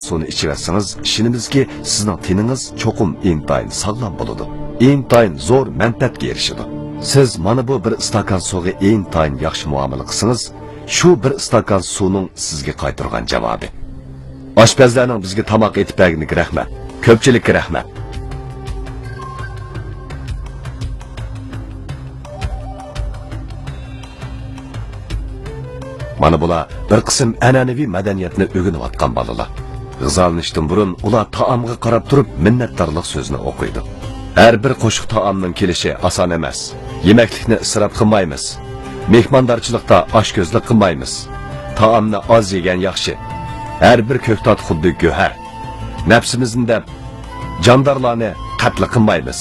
Suni ichiversangiz, ishonimizki, sizning teningiz cho'qim intayin sog'lom bo'ladi. Intayin zo'r manfaatga erishadi. Siz mana bu bir stakan suvga intayin yaxshi muomala qilsangiz, shu bir stakan suvning sizga qaytargan javobi. Oshpazlarning bizga tomoq etib berganiga rahmat. Ko'pchilikka rahmat. Mana bular bir qism an'anaviy madaniyatni o'rganayotgan bolalar. G'izolanishdan burun ular taomga qarab turib minnatdorlik so'zini o'qiydi. Har bir qo'shiq taomning kelishi oson emas. Yemeklikni isrof qilmaymiz. Mehmondorchilikda oshko'zlik qilmaymiz. Taomni oz yegan yaxshi. Har bir ko'ktot xuddi go'har. Nafsimizni jandorlarni qatl qilmaymiz.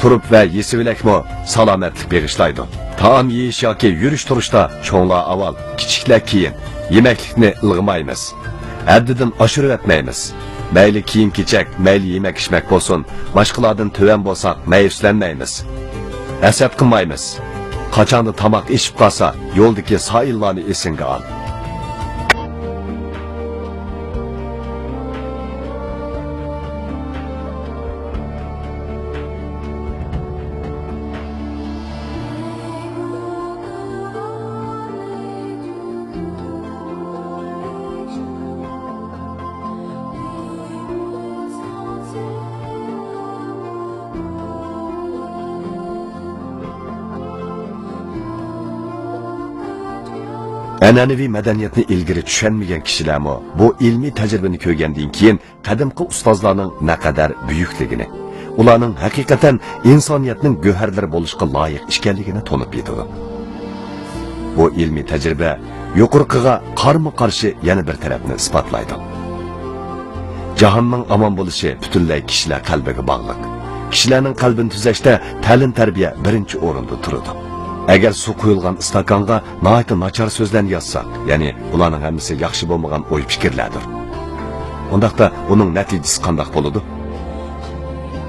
Turib va yesivilakmo salomatlik beg'ishlaydi. Taom yeyish yoki yurish turishda cho'nglar avval, kichiklar keyin yemeklikni ilg'maymiz. Haddidan oshirib etmaymiz. Mayli kiyim-kechak, mayli yemek-ichmak bo'lsin, boshqalardan to'van bo'lsak, mayuslanmaymiz. Asab qilmaymiz. Qachonda tomoq ichib qolsa, yo'ldagi soillarni esinga ol. An'anaviy madaniyatni ilgari tushunmagan kishilarmi bu ilmiy tajribani ko'rgandan keyin qadimgi ustozlarning naqadar buyukligini, ularning haqiqatan insoniyatning go'harlari bo'lishga loyiq ekanligini to'nib yetadi. Bu ilmiy tajriba yuqoriga qarama-qarshi yana bir tarafni isbotlaydi. Jahonning omon bo'lishi butunlay kishilar qalbiga bog'liq. Kishilarning qalbini tuzashda ta'lim-tarbiya birinchi o'rinda turadi. Agar suv quyilgan istakonga noyta nachar so'zlarni yozsak, ya'ni ularning hammasi yaxshi bo'lmagan o'y fikrlardir. Undaqda uning natijasi qanday bo'ladi?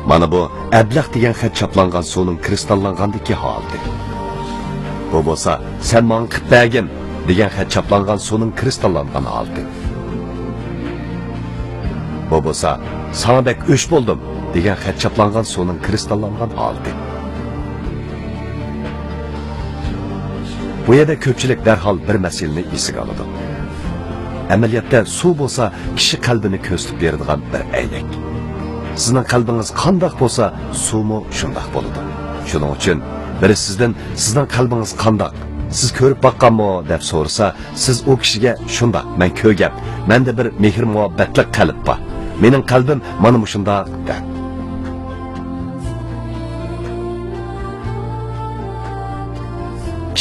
Mana bu ablah degan xat chaplangan suvning kristallangandagi holdi. Bu bo'lsa, sen menga qilib bergin degan xat chaplangan suvning kristallangan holdi. Bu bo'lsa, sana bek o'sh bo'ldim degan xat chaplangan suvning kristallangan holdi. Bu yerda ko'pchilik darhol bir masalani esiga oladi. Amaliyotda suv bo'lsa, kishi qalbini ko'zlib beradigan bir aynak. Sizning qalbingiz qanday bo'lsa, suvmi shunday bo'ladi. Shuning uchun biri sizning qalbingiz qanday, siz ko'rib baqqanmi deb so'rasa, siz u kishiga shunday, men ko'rgam, menda bir mehr muhabbatlik qalb bor. Mening qalbim mana shunday deb.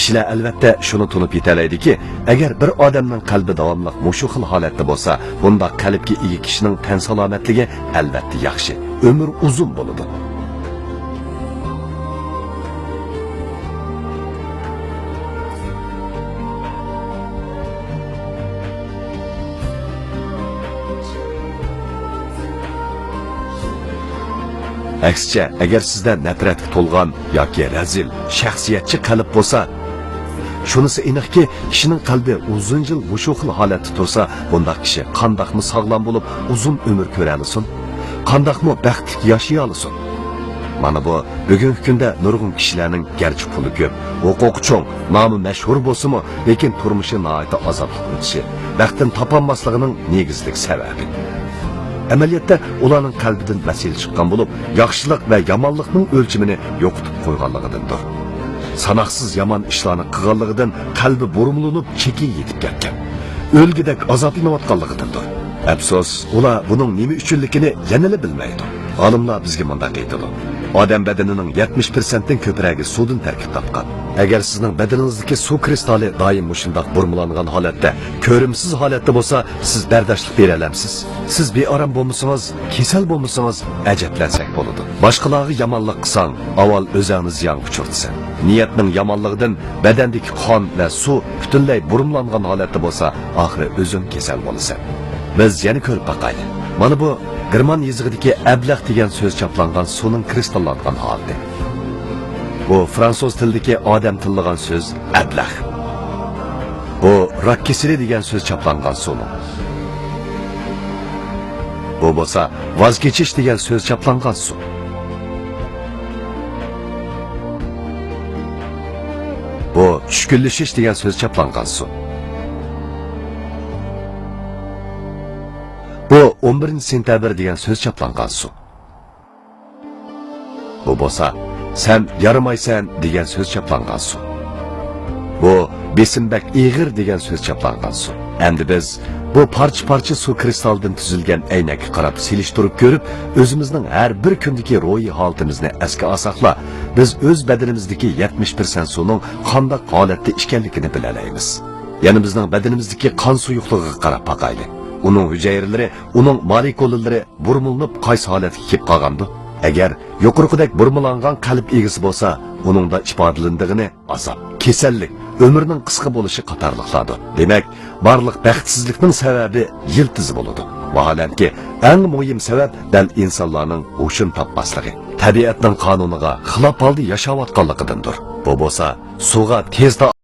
Kishilar albatta shuni tunib yetalaydi-ki, agar bir odamning qalbi davomli mushu xil holatda bo'lsa, bunda qalbga ega kishining tan salomatligi albatta yaxshi, umr uzun bo'ladi. Aksicha, agar sizda nafratga to'lgan yoki razil, shaxsiyatchi qalb bo'lsa, shunisi aniqki, kishining qalbi uzun yil mushu xil holatda tursa, bunda kishi qandoqmi sog'lom bo'lib, uzun umr ko'ra olsin, qandoqmi baxtli yashay olsin. Mana bu bugungi kunda nurg'un kishilarning garchi puli ko'p, huquqi cho'ng, nomi mashhur bo'lsa-mu, lekin turmushi nihoyatda azobli o'tishi, baxtini topolmasligining negizlik sababi. Amaliyotda ularning qalbidan mas'ul chiqqan bo'lib, yaxshilik va yomonlikning o'lchimini yo'qotib qo'yganligidandir. Sanoqsiz yomon ishlarni qilganligidan qalbi burumlanib, chekiga yetib ketgan. O'lgidek azoblanayotganligidandir. Afsus, ular buning nima uchunligini yanada bilmaydi. Olimlar bizga bunday aytadi. Odam badanining 70% dan ko'pragi suvdan tarkib topgan. Agar sizning badaningizdagi suv kristali doim shunday burmulangan holatda, ko'rimsiz holatda bo'lsa, siz bardoshlik bera olamsiz. Siz beorom bo'lmasangiz, kasal bo'lmasangiz, ajablansak bo'ladi. Boshqalarga yomonlik qilsang, avval o'zingiz ziyon uchirtsan. Niyatning yomonligidan badandagi qon va suv butunlay burmulangan holatda bo'lsa, oxiri o'zing kasal bo'lasan. Biz yana ko'rib boqaylik. Mana bu German yezigidagi ablah degan so'z chaplangan suvning kristallangan holi. Bu fransuz tilidagi odam tillagan so'z ablah. Bu rak kesili degan so'z chaplangan suv. Bu bo'lsa voz kechish degan so'z chaplangan su. Bu tushkunlashish degan so'z chaplangan su. Bu 11-sentabr degan so'z chaplangan su. Bu bo'lsa sen yaramaysan degan so'z chaplangan su. Bu besimbek ig'ir degan so'z chaplangan su. Endi biz bu parcha su kristaldan tuzilgan aynakka qarab selishtirib ko'rib, o'zimizning har bir kundagi ro'yi holatimizni esga olsaqla, biz o'z badanimizdagi 70% suvning qanday holatda ekanligini bilalaymiz. Ya'ni bizning badanimizdagi qon suyuqligiga qarab boqaylik. Uning hujayralari, uning molekulalari burmulinib qaysi holatga kelib qolgandi? Agar yuqorqidek burmulangan qalb egisi bo'lsa, uningda ifodalandigini azob, kasallik, ömrünün qisqa bo'lishi qatorliqlardir. Demak, barliq baxtsizlikning sababi yiltizi bo'ladi. Vaholanki, eng muhim sabab dal insonlarning o'shin topmasligi, tabiatning qonuniga xilof holda yashayotganligidandir. Bu bo'lsa, suvga tezda